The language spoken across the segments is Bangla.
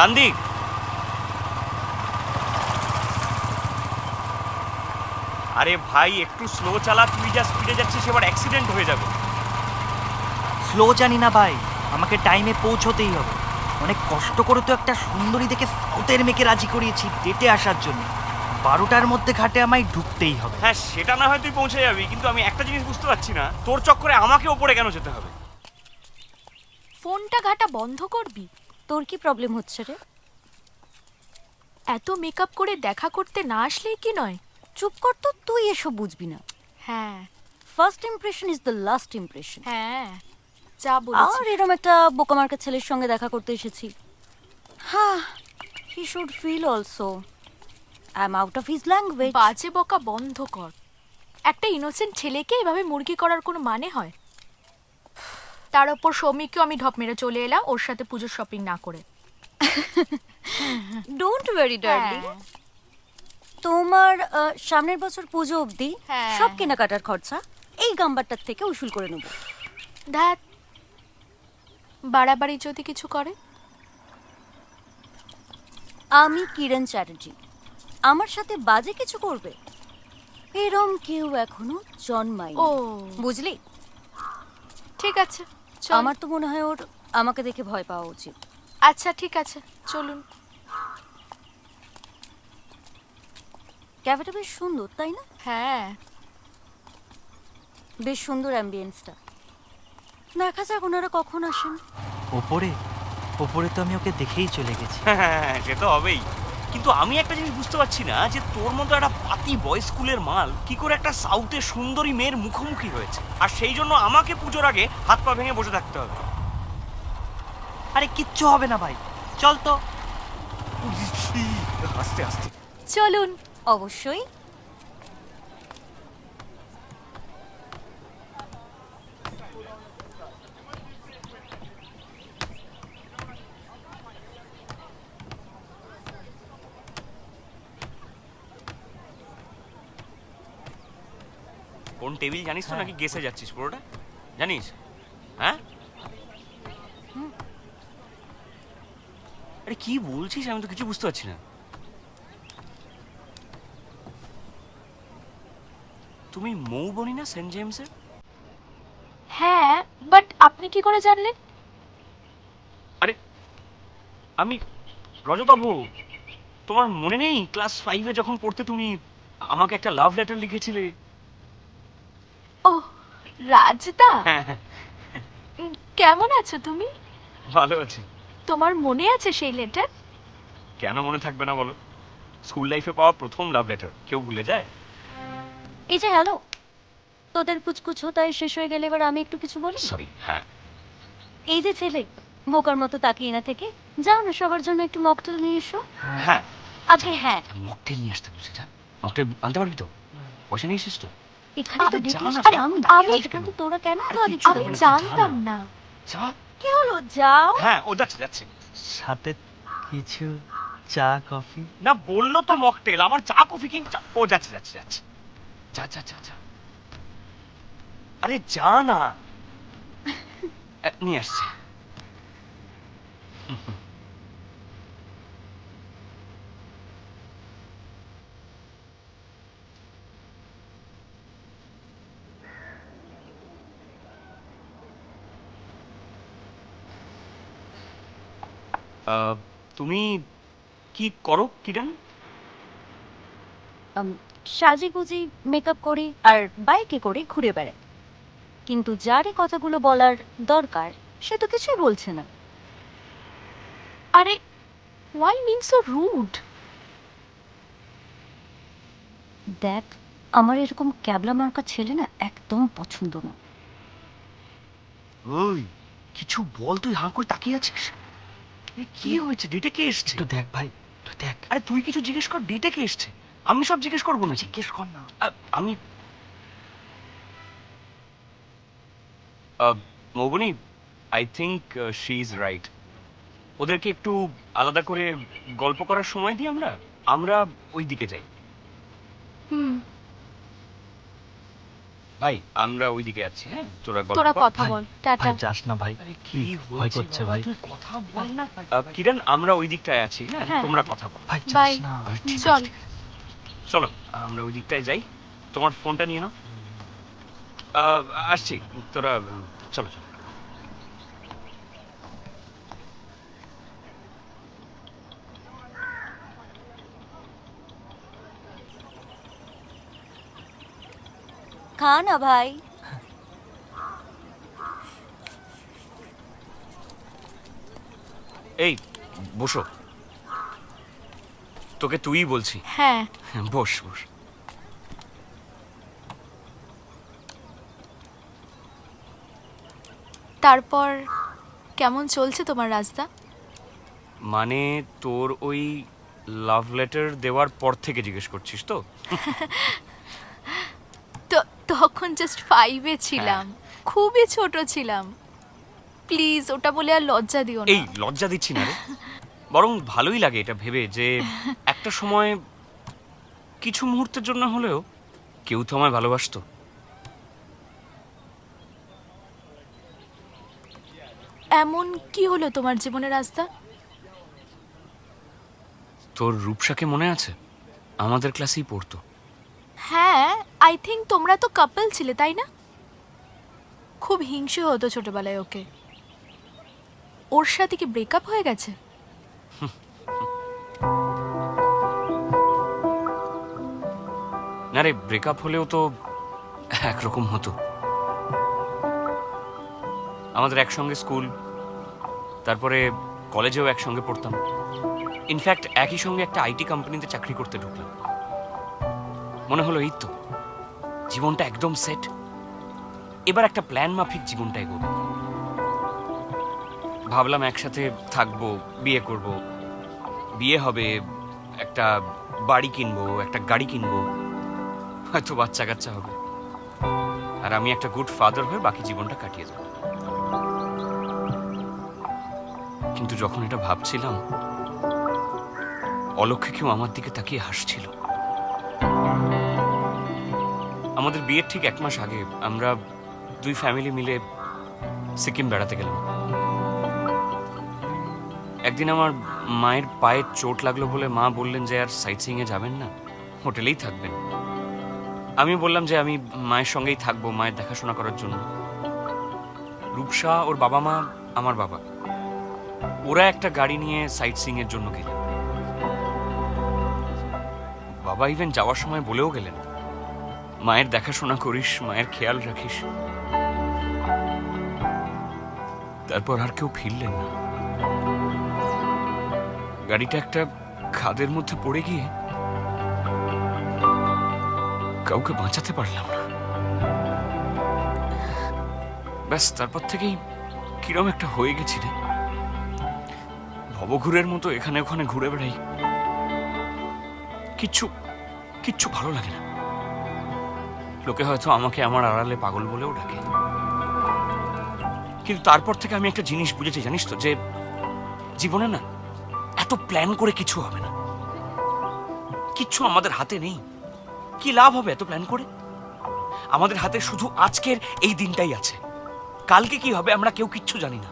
গান্ধী, আরে ভাই একটু স্লো চালা, তুই যা স্পিডে যাচ্ছিস এবার অ্যাক্সিডেন্ট হয়ে যাবে। স্লো জানি না ভাই, আমাকে টাইমে পৌঁছতেই হবে। অনেক কষ্ট করে তো একটা সুন্দরী দেখে সাউথের মেয়েকে রাজি করিয়েছি ডেটে আসার জন্য। 12টার মধ্যে ঘাটে আমায় ঢুকতেই হবে। হ্যাঁ সেটা না হয় তুই পৌঁছে যাবি, কিন্তু আমি একটা জিনিস বুঝতে পারছি না, তোর চক্করে আমাকে ওপরে কেন যেতে হবে? ফোনটা ঘাটা বন্ধ করবি? তোর কি প্রবলেম হচ্ছে রে? এত মেকআপ করে দেখা করতে না আসলেই কি নয়? চুপ কর তো, তুই এসব বুঝবি না। হ্যাঁ first impression is the last impression. হ্যাঁ, যা আর বলেছিস। এরকম একটা বোকামার্কা ছেলের সঙ্গে দেখা করতে এসেছি। হ্যাঁ, he should feel also I am out of his language. বাজে বকা বন্ধ কর। একটা ইনোসেন্ট ছেলেকে এভাবে মুরগি করার কোনো মানে হয়? তার ওপর সৌমিককেও আমি ঢপ মেরে চলে এলাম ওর সাথে পুজোর শপিং না করে। ডোন্ট ওয়ারি ডার্লিং, হ্যাঁ। তোমার সামনের বছর পুজো অবধি হ্যাঁ। সব কেনাকাটার খরচা এই গাম্বারটার থেকে উসুল করে নেব। ধ্যাত, বাড়াবাড়ি যদি কিছু করে? আমি কিরণ চ্যাটার্জি, আমার সাথে বাজে কিছু করবে এরম কেউ এখনো জন্মায়। ও বুঝলি? ঠিক আছে, চল। আমার তো মনে হয় ওর আমাকে দেখে ভয় পাওয়া উচিত। আচ্ছা ঠিক আছে, চলুন। ক্যাফেটা বেশ সুন্দর, তাই না? হ্যাঁ, বেশ সুন্দর অ্যাম্বিয়েন্সটা। দেখা যাক ওনারা কখন আসেন। ওপরে ওপরে তো আমি ওকে দেখেই চলে গেছি। হ্যাঁ সে তো হবেই, কিন্তু আমি একটা জিনিস বুঝতে পারছি না যে তোর মতো একটা পাতি বয় স্কুলের মাল কি করে একটা সাউথের সুন্দরী মেয়ের মুখোমুখি হয়েছে, আর সেই জন্য আমাকে পুজোর আগে হাত পা ভেঙে বসে থাকতে হবে। আরে কিচ্ছু হবে না ভাই, চল তো। আস্তে আস্তে। চলুন। অবশ্যই। কোন টেবিল জানিস তো নাকি গেসে যাচ্ছিস পুরোটা? জানিস? হ্যাঁ আরে কি বলছিস, আমি তো কিছু বুঝতে পারছি না। তুমি মৌ বনি না সেন্ট জেমসের? হ্যাঁ, বাট আপনি কি করে জানলেন? আরে আমি রজতবাবু, তোমার মনে নেই ক্লাস 5-এ যখন পড়তে তুমি আমাকে একটা লাভ লেটার লিখেছিলে? ও রাজদা, হ্যাঁ হ্যাঁ, কেমন আছো তুমি? ভালো আছি। তোমার মনে আছে সেই লেটার? কেন মনে থাকবে না বলো, স্কুল লাইফে পাওয়া প্রথম লাভ লেটার কেউ ভুলে যায়? এই যে হ্যালো, তোদের কুচকুচো তাই শেষ হয়ে গেলে এবার আমি একটু কিছু বলি। সরি। হ্যাঁ এই যে ছেলে বোকার মতো তাকিয়ে না থেকে যাও না সবার জন্য একটু মকটেল নিয়ে এসো। হ্যাঁ আচ্ছা হ্যাঁ, মকটেল নিয়ে আসতে বলছি, যা মকটেল আনতে পারবি তো? পয়সা নিয়ে এসেছিস তো? এখানে তো আরে দেখি যা না, আরে আমি আমি- এখানে তো তোরা কেন তো আরে দিচ্ছ? কিছু আমি হবে না, জানতাম না। যা। কি হলো, যাও। হ্যাঁ ও যাচ্ছে যাচ্ছে। সাথে কিছু চা কফি। না বললো তো মকটেল, আমার চা কফি কিং ও যাচ্ছে যাচ্ছে যাচ্ছে। যা যা যা যা, আরে যা না। নিয়ে আসছে। তুমি কি করো কিরণ? সাজি গুজি মেকআপ করি আর বাইকে করে ঘুরে বেড়াই, কিন্তু যার এই কথাগুলো বলার দরকার সে তো কিছুই বলছে না। আরে why being so rude? দেখ, আমার এরকম ক্যাবলা মার্কা ছেলে না একদম পছন্দ না। ওই কিছু বল, তুই হাঁ করে তাকিয়ে আছিস। কি হয়েছে, ডেটে কে এসছে? একটু দেখ ভাই, তুই দেখ। আরে তুই কিছু জিজ্ঞেস কর, ডেটে কে এসছে? আমি সব জিজ্ঞেস করবো না? জিজ্ঞেস কর না। আমি Moubani, I think she is right. ওদেরকে একটু আলাদা করে গল্প করার সময় দিই আমরা আমরা ওই দিকে যাই। হুম, ভাই আমরা ওই দিকে যাচ্ছি, হ্যাঁ তোরা গল্প তোরা কর। কথা বল, টাটা। ভাই যাস না ভাই, আরে কি ভয় হয়েছে করছে বাবা? ভাই। তুই কথা বল না। কিরণ, আমরা ওই দিকটায় আছি, হ্যাঁ হ্যাঁ। তোমরা কথা বল। ভাই বাই। যাস না। চল। চলো আমরা ওই দিকটায় যাই, তোমার ফোনটা নিয়ে নাও। আসছি, তোরা চলো চলো। খা না ভাই। এই বসো, তোকে তুই বলছি। হ্যাঁ, বস বস। তারপর কেমন চলছে তোমার রাস্তা? মানে তোর ওই লাভ লেটার দেওয়ার পর থেকে জিজ্ঞেস করছিস তো? তো তখন জাস্ট 5-এ ছিলাম, খুবই ছোট ছিলাম। প্লিজ ওটা বলে আর লজ্জা দিও এই না। লজ্জা দিচ্ছি না রে, বরং ভালোই লাগে এটা ভেবে যে একটা সময় কিছু মুহূর্তের জন্য হলেও কেউ তো আমায় ভালোবাসতো। এমন কি হলো তোমার জীবনের রাস্তা? তোর রূপসাকে মনে আছে? আমাদের ক্লাসেই পড়তো। হ্যাঁ, আই থিঙ্ক তোমরা তো কাপল ছিলে, তাই না? খুব হিংসে হতো ছোটবেলায় ওকে। ওর সাথে কি ব্রেকআপ হয়ে গেছে? না রে, ব্রেকআপ হলেও তো একরকম হতো। আমাদের একসঙ্গে স্কুল, তারপরে কলেজেও একসঙ্গে পড়তাম। ইনফ্যাক্ট একই সঙ্গে একটা আইটি কোম্পানিতে চাকরি করতে ঢুকলাম। মনে হলো এই তো জীবনটা একদম সেট, এবার একটা প্ল্যান মাফিক জীবনটা এগোবে। ভাবলাম একসাথে থাকবো, বিয়ে করব, বিয়ে হবে, একটা বাড়ি কিনবো, একটা গাড়ি কিনবো, হয়তো বাচ্চা কাচ্চা হবে, আর আমি একটা গুড ফাদার হয়ে বাকি জীবনটা কাটিয়ে দেবো। কিন্তু যখন এটা ভাবছিলাম, অলক্ষ্যে কেউ আমার দিকে তাকিয়ে হাসছিল। আমাদের বিয়ের ঠিক 1 মাস আগে আমরা দুই ফ্যামিলি মিলে সিকিম বেড়াতে গেলাম। একদিন আমার মায়ের পায়ে চোট লাগলো বলে মা বললেন যে আর সাইট সিইং এ যাবেন না, হোটেলেই থাকবেন। আমি বললাম যে আমি মায়ের সঙ্গেই থাকবো, মায়ের দেখাশোনা করার জন্য। রূপসা, ওর বাবা মা, আমার বাবা, ওরা একটা গাড়ি নিয়ে সাইট সিইং এর জন্য গেলেন। বাবা ইভেন যাওয়ার সময় বলেও গেলেন, মায়ের দেখাশোনা করিস, মায়ের খেয়াল রাখিস। তারপর আর কেউ ফিরলেন না। গাড়িটা একটা খাদের মধ্যে পড়ে গিয়ে কাউকে বাঁচাতে পারলাম না। ব্যাস তারপর থেকেই কিরম একটা হয়ে গেছি রে, ভবঘুরের মতো এখানে ওখানে ঘুরে বেড়াই। কিচ্ছু কিচ্ছু ভালো লাগে না। লোকে হয়তো আমাকে আমার আড়ালে পাগল বলেও ডাকে, কিন্তু তারপর থেকে আমি একটা জিনিস বুঝেছি, জানিস তো, যে জীবনে না এত প্ল্যান করে কিছু হবে না। কিচ্ছু আমাদের হাতে নেই, কি লাভ হবে এত প্ল্যান করে? আমাদের হাতে শুধু আজকের এই দিনটাই আছে, কালকে কি হবে আমরা কেউ কিচ্ছু জানি না।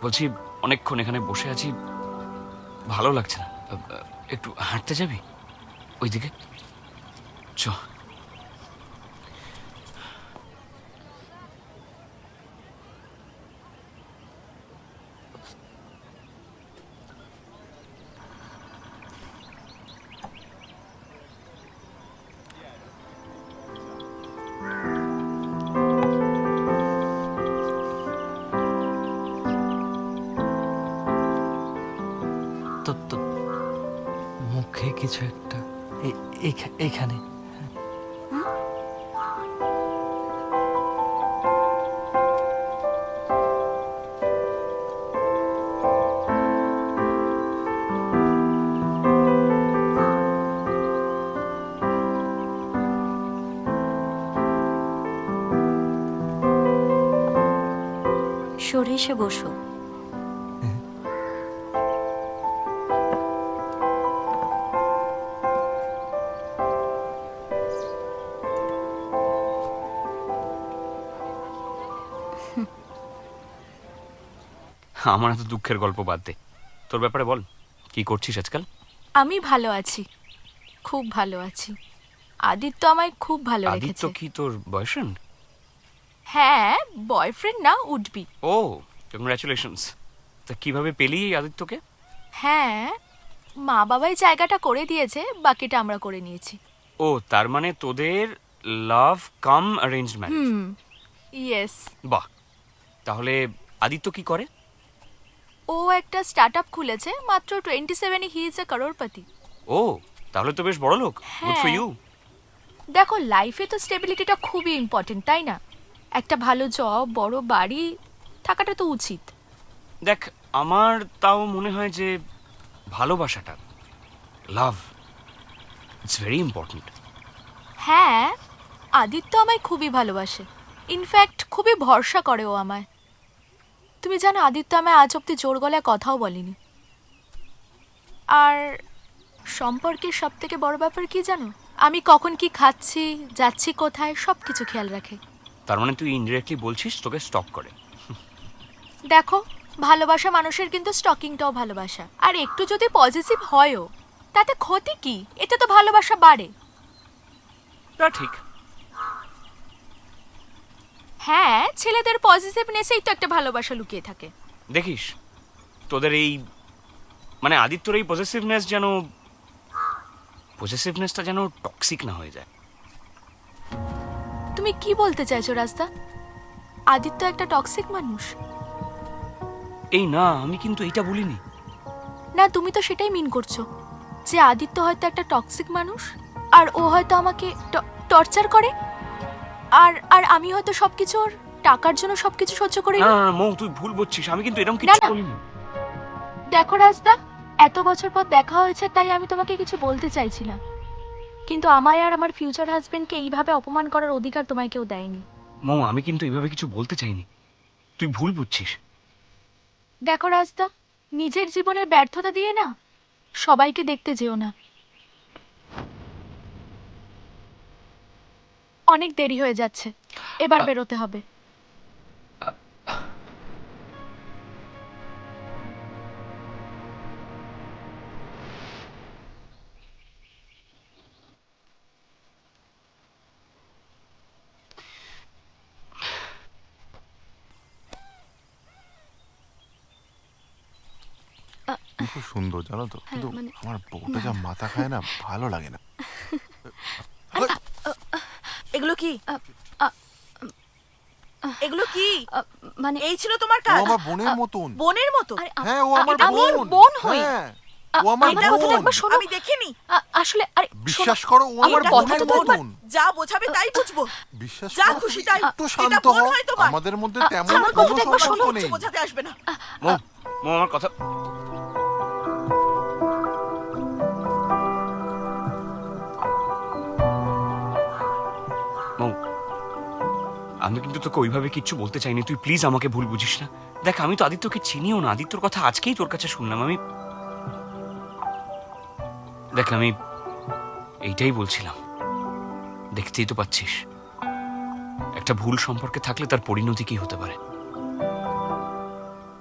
বলছি, অনেকক্ষণ এখানে বসে আছি, ভালো লাগছে না, একটু হাঁটতে যাবি ওইদিকে? চ। তো তো মুখে কিছু একটা এইখানে। সরে এসে বসো। আমার এত দুঃখের গল্প বাদ দে, তোর ব্যাপারে বল, কি করছিস আজকাল? আমি ভালো আছি, খুব ভালো আছি। আদিত্য আমায় খুব ভালো আদিত্য রেখেছে। কি তোর বয়ফ্রেন্ড? হ্যাঁ, বয়ফ্রেন্ড না, উডবি। ও, কংগ্রাচুলেশনস। তা কিভাবে পেলি এই আদিত্যকে? হ্যাঁ, মা বাবাই জায়গাটা করে দিয়েছে, বাকিটা আমরা করে নিয়েছি। ও, তার মানে তোদের লাভ কাম অ্যারেঞ্জড ম্যারেজ। ইয়েস। বাহ, তাহলে আদিত্য কি করে? ও একটা স্টার্টআপ খুলেছে, মাত্র 27 হি ইজ এ করোড়পতি। ও, তাহলে তো বেশ বড় লোক। গুড ফর হ্যাঁ। ইউ। দেখো, লাইফে তো স্টেবিলিটিটা খুবই ইম্পর্টেন্ট, তাই না? একটা ভালো জব, বড় বাড়ি থাকাটা তো উচিত। দেখ, আমার তাও মনে হয় যে ভালোবাসাটা, লাভ, ইটস ভেরি ইম্পর্টেন্ট। হ্যাঁ, আদিত্য আমায় খুবই ভালোবাসে, ইনফ্যাক্ট খুবই ভরসা করে ও আমায়। তুমি জানো, আদিত্য আমায় আজ অব্দি জোর গলায় কথাও বলেনি। আর সম্পর্কের সব থেকে বড় ব্যাপার কি জানো? আমি কখন কি খাচ্ছি, যাচ্ছি কোথায়, সব কিছু খেয়াল রাখে। তার মানে তুই ইনডিরেক্টলি বলছিস তোকে স্টক করে? দেখো, ভালোবাসা মানুষের কিন্তু স্টকিংটাও ভালোবাসা। আর একটু যদি পজিটিভ হয়ও, তাতে ক্ষতি কি? এতে তো ভালোবাসা বাড়ে। তা ঠিক। হ্যাঁ, ছেলেদের পজিটিভনেসেই তো একটা ভালোবাসা লুকিয়ে থাকে। দেখিস, তোদের এই মানে আদিত্যর এই পজেসিভনেসটা যেন টক্সিক না হয়ে যায়। তুমি কি বলতে চাইছো রাস্তা? আদিত্য একটা টক্সিক মানুষ? এই না, আমি কিন্তু এইটা বলিনি। না, তুমি তো সেটাই মিন করছো, যে আদিত্য হয়তো একটা টক্সিক মানুষ, আর ও হয়তো আমাকে টর্চার করে, আর আর আমি হয়তো সবকিছু ওর টাকার জন্য সবকিছু সহ্য করে না নিই। না না, মৌ, তুই ভুল বুঝছিস। আমি কিন্তু এরকম না, কিছু না। বলিনি। দেখো রাস্তা, এত বছর পর দেখা হয়েছে, তাই আমি তোমাকে কিছু বলতে চাইছি না, কিন্তু আমায় আর আমার ফিউচার হাজবেন্ডকে এইভাবে অপমান করার অধিকার তোমায় কেউ দেয়নি। মৌ, আমি কিন্তু এইভাবে কিছু বলতে চাইনি, তুই ভুল বুঝছিস। দেখো রাস্তা, নিজের জীবনের ব্যর্থতা দিয়ে না সবাইকে দেখতে যেও না। অনেক দেরি হয়ে যাচ্ছে, এবার বেরোতে হবে। তুমি খুব সুন্দর, জানো তো, কিন্তু আমার বউটা যা মাথা খায় না, ভালো লাগে না। এগুলো কি? এগুলো কি? মানে এই ছিল তোমার ও কাজ? আমার বোনের মতন। বোনের মতো? হ্যাঁ, ও আমার এটা বোন। ওর বোন হই? হ্যাঁ, ও আমার এটা বোন। একবার শোনো। আমি দেখিনি। আসলে আরে বিশ্বাস করো, ও আমার এটা বোনের তোমার বোন। মতন। যা বোঝাবে তাই বুঝবো। বিশ্বাস যা করো, খুশি তাই। একটু এটা শান্ত বোন হও। হয় তোমার? আমাদের মধ্যে তেমন আমার কোনো কথাটা একবার সম্পর্ক শোনো। নেই। কিছু বোঝাতে আসবে না। মৌ, মৌ, আমার কথা। মৌ, আমি কিন্তু তোকে ওইভাবে কিচ্ছু বলতে চাইনি, তুই প্লিজ আমাকে ভুল বুঝিস না। দেখ, আমি তো আদিত্যকে চিনিও না, আদিত্যর কথা আজকেই তোর কাছে শুনলাম। দেখ, আমি এইটাই বলছিলাম, দেখতেই তো পাচ্ছিস একটা ভুল সম্পর্কে থাকলে তার পরিণতি কি হতে পারে।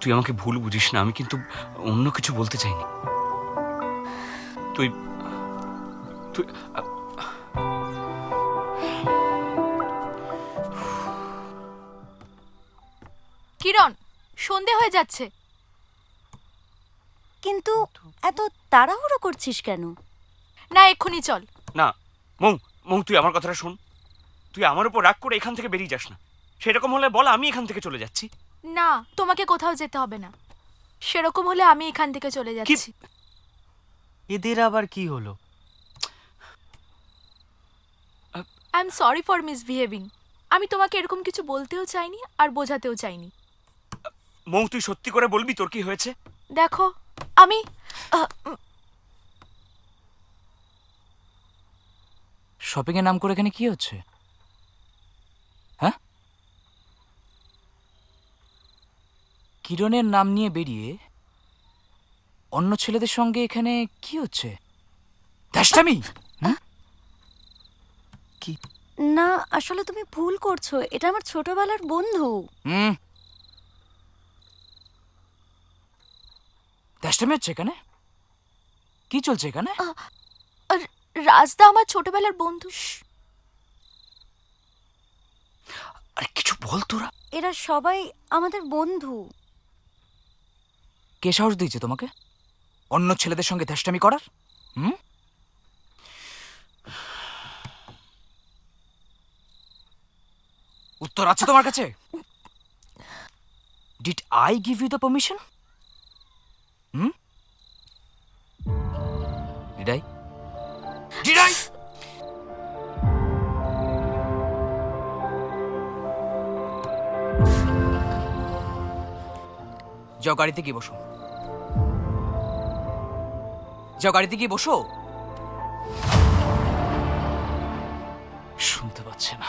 তুই আমাকে ভুল বুঝিস না, আমি কিন্তু অন্য কিছু বলতে চাইনি। তুই তুই কিরণ, সন্ধে হয়ে যাচ্ছে। কিন্তু এত তাড়াহুড়ো করছিস কেন? না, এক্ষুনি চল। না, মৌ, মৌ, তুই আমার কথাটা শোন। তুই আমার উপর রাগ করে এখান থেকে বেরিয়ে যাস না। সেরকম হলে বল, আমি এখান থেকে চলে যাচ্ছি। না, তোমাকে কোথাও যেতে হবে না। সেরকম হলে আমি এখান থেকে চলে যাচ্ছি। এদের আবার কি হলো? I am sorry for misbehaving. আমি তোমাকে এরকম কিছু বলতেও চাইনি আর বোঝাতেও চাইনি। মৌ, তুই সত্যি করে বলবি তোর কি হয়েছে? দেখো, আমি শপিং এর নাম করে এখানে কি হচ্ছে? হ্যাঁ, কিরণের নাম নিয়ে বেরিয়ে অন্য ছেলেদের সঙ্গে এখানে কি হচ্ছে? দাসটামি? না, আসলে তুমি ভুল করছো, এটা আমার ছোটবেলার বন্ধু। হুম, দাসটামি হচ্ছে এখানে? কি চলছে এখানে? আর রাজদা আমার ছোটবেলার বন্ধু। আরে কিছু বল তোরা। এরা সবাই আমাদের বন্ধু। কে সাহস দিয়েছে তোমাকে অন্য ছেলেদের সঙ্গে দাসটামি করার? হুম? উত্তর আছে তোমার কাছে? Did I give you the permission? Hmm? Did I? Did I? যাও গাড়িতে গিয়ে বসো। যাও গাড়িতে গিয়ে বসো। শুনতে পাচ্ছে না।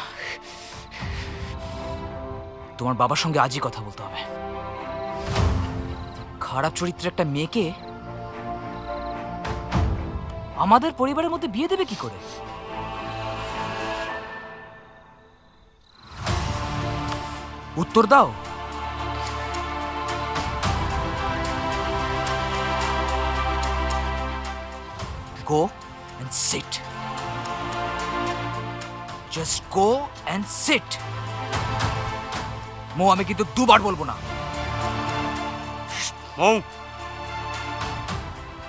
তোমার বাবার সঙ্গে আজই কথা বলতে হবে। খারাপ চরিত্রের একটা মেয়েকে আমাদের পরিবারের মধ্যে বিয়ে দেবে কি করে? উত্তর দাও। Go and sit. Just go and sit. মো, আমি কিন্তু দুবার বলবো না। মৌ,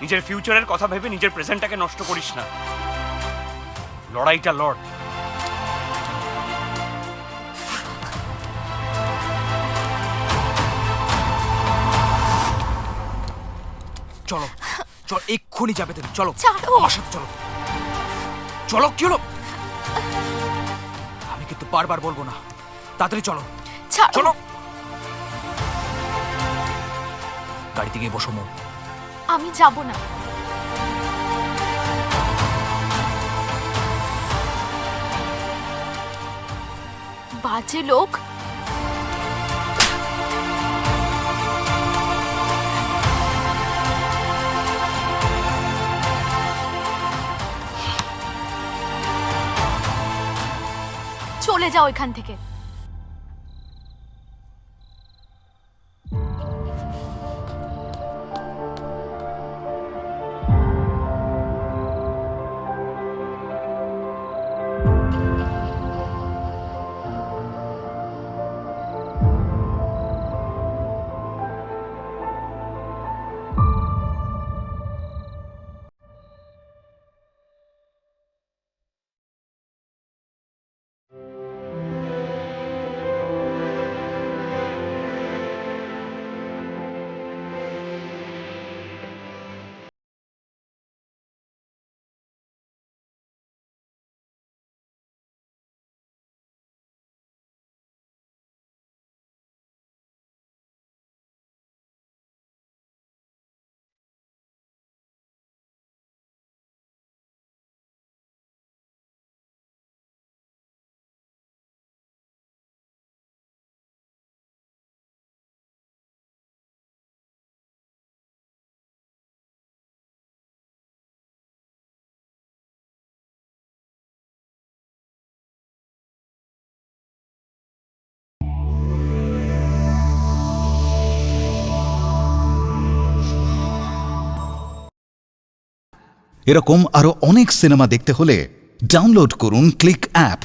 নিজের ফিউচারের কথা ভেবে নিজের প্রেজেন্টটাকে নষ্ট করিস না। লড়াইটা লড়। চলো চলো, এক্ষুনি যাবে তুমি। চলো ছাড়ো। আমার সাথে চলো। চলো, কি হলো? আমি কিন্তু বারবার বলবো না। তাড়াতাড়ি চলো। ছাড়ো। চলো গাড়িতে গিয়ে বসো মো। আমি যাব না। বাজে লোক। চলে যাও এখান থেকে। এরকম আরো অনেক সিনেমা দেখতে হলে ডাউনলোড করুন ক্লিক অ্যাপ।